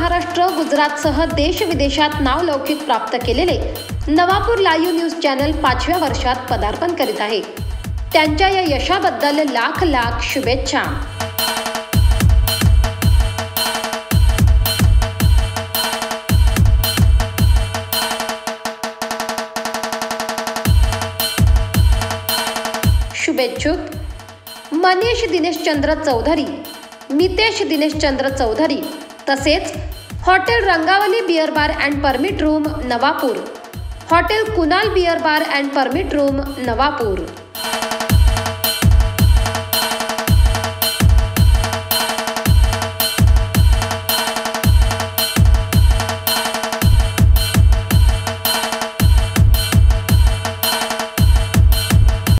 महाराष्ट्र, गुजरातसह देश-विदेशात नावलौकिक प्राप्त केलेले नवापूर लाईव्ह न्यूज चॅनल 5व्या वर्षात पदार्पण करीत आहे। त्यांच्या या यशाबद्दल लाख लाख शुभेच्छा। शुभेच्छुक मनीष दिनेशचंद्र चौधरी, मितेश दिनेशचंद्र चौधरी तसेच hotel Rangavali beer bar and permit room Navapur, hotel Kunal beer bar and permit room Navapur.